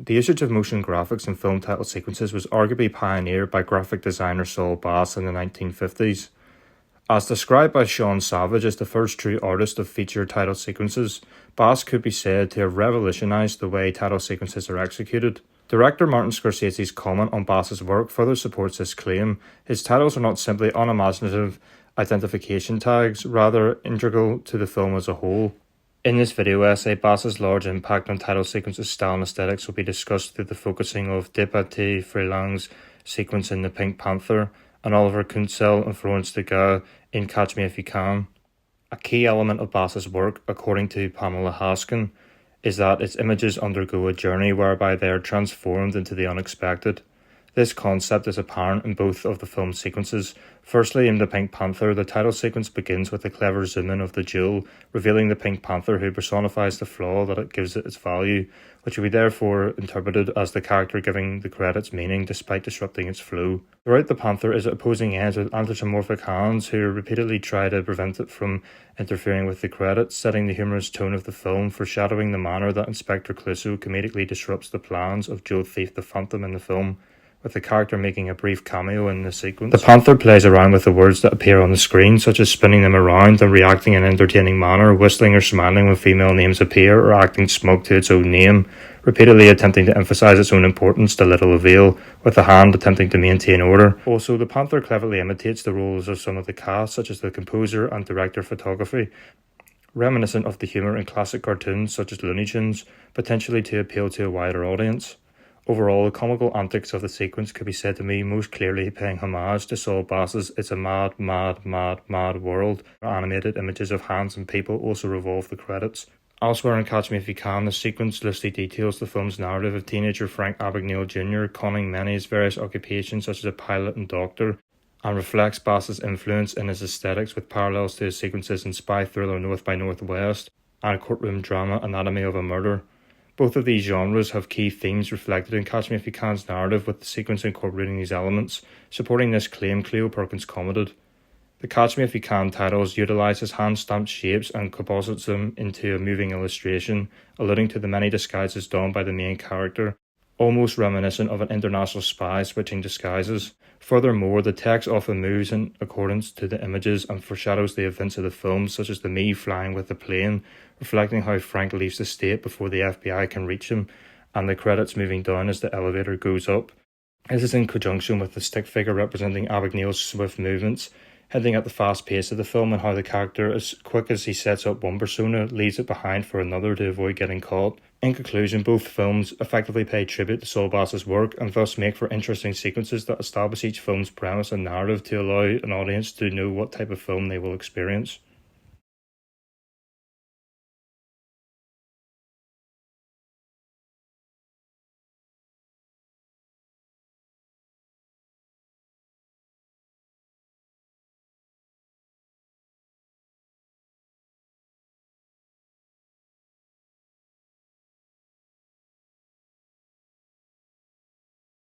The usage of motion graphics in film title sequences was arguably pioneered by graphic designer Saul in the 1950s. As described by Sean Savage as the first true artist of feature title sequences, Bass could be said to have revolutionized the way title sequences are executed. Director Martin Scorsese's comment on Bass's work further supports this claim. His titles are not simply unimaginative identification tags, rather integral to the film as a whole. In this video essay, Bass's large impact on title sequences style and aesthetics will be discussed through the focusing of Dépatie Freleng's sequence in The Pink Panther and Oliver Kuntzel and Florence Degas in Catch Me If You Can. A key element of Bass's work, according to Pamela Haskin, is that its images undergo a journey whereby they are transformed into the unexpected. This concept is apparent in both of the film sequences. Firstly, in The Pink Panther, the title sequence begins with a clever zoom-in of the jewel, revealing the Pink Panther who personifies the flaw that it gives it its value, which will be therefore interpreted as the character giving the credits meaning despite disrupting its flow. Throughout the Panther is at opposing ends with anthropomorphic hands who repeatedly try to prevent it from interfering with the credits, setting the humorous tone of the film, foreshadowing the manner that Inspector Clouseau comedically disrupts the plans of Joe Thief the Phantom in the film, with the character making a brief cameo in the sequence. The Panther plays around with the words that appear on the screen, such as spinning them around and reacting in an entertaining manner, whistling or smiling when female names appear, or acting smug to its own name, repeatedly attempting to emphasize its own importance to little avail, with the hand attempting to maintain order. Also, the Panther cleverly imitates the roles of some of the cast, such as the composer and director of photography, reminiscent of the humour in classic cartoons such as Looney Tunes, potentially to appeal to a wider audience. Overall, the comical antics of the sequence could be said to be most clearly paying homage to Saul Bass's It's a Mad, Mad, Mad, Mad World, where animated images of hands and people also revolve the credits. Elsewhere in Catch Me If You Can, the sequence loosely details the film's narrative of teenager Frank Abagnale Jr. conning many's various occupations such as a pilot and doctor, and reflects Bass's influence in his aesthetics with parallels to his sequences in spy thriller North by Northwest and courtroom drama Anatomy of a Murder. Both of these genres have key themes reflected in Catch Me If You Can's narrative, with the sequence incorporating these elements. Supporting this claim, Cleo Perkins commented, "The Catch Me If You Can titles utilises hand-stamped shapes and composites them into a moving illustration, alluding to the many disguises donned by the main character, almost reminiscent of an international spy switching disguises. Furthermore, the text often moves in accordance to the images and foreshadows the events of the film, such as the me flying with the plane, reflecting how Frank leaves the state before the FBI can reach him, and the credits moving down as the elevator goes up. This is in conjunction with the stick figure representing Abagnale's swift movements, hinting at the fast pace of the film and how the character, as quick as he sets up one persona, leaves it behind for another to avoid getting caught. In conclusion, both films effectively pay tribute to Saul Bass's work and thus make for interesting sequences that establish each film's premise and narrative to allow an audience to know what type of film they will experience."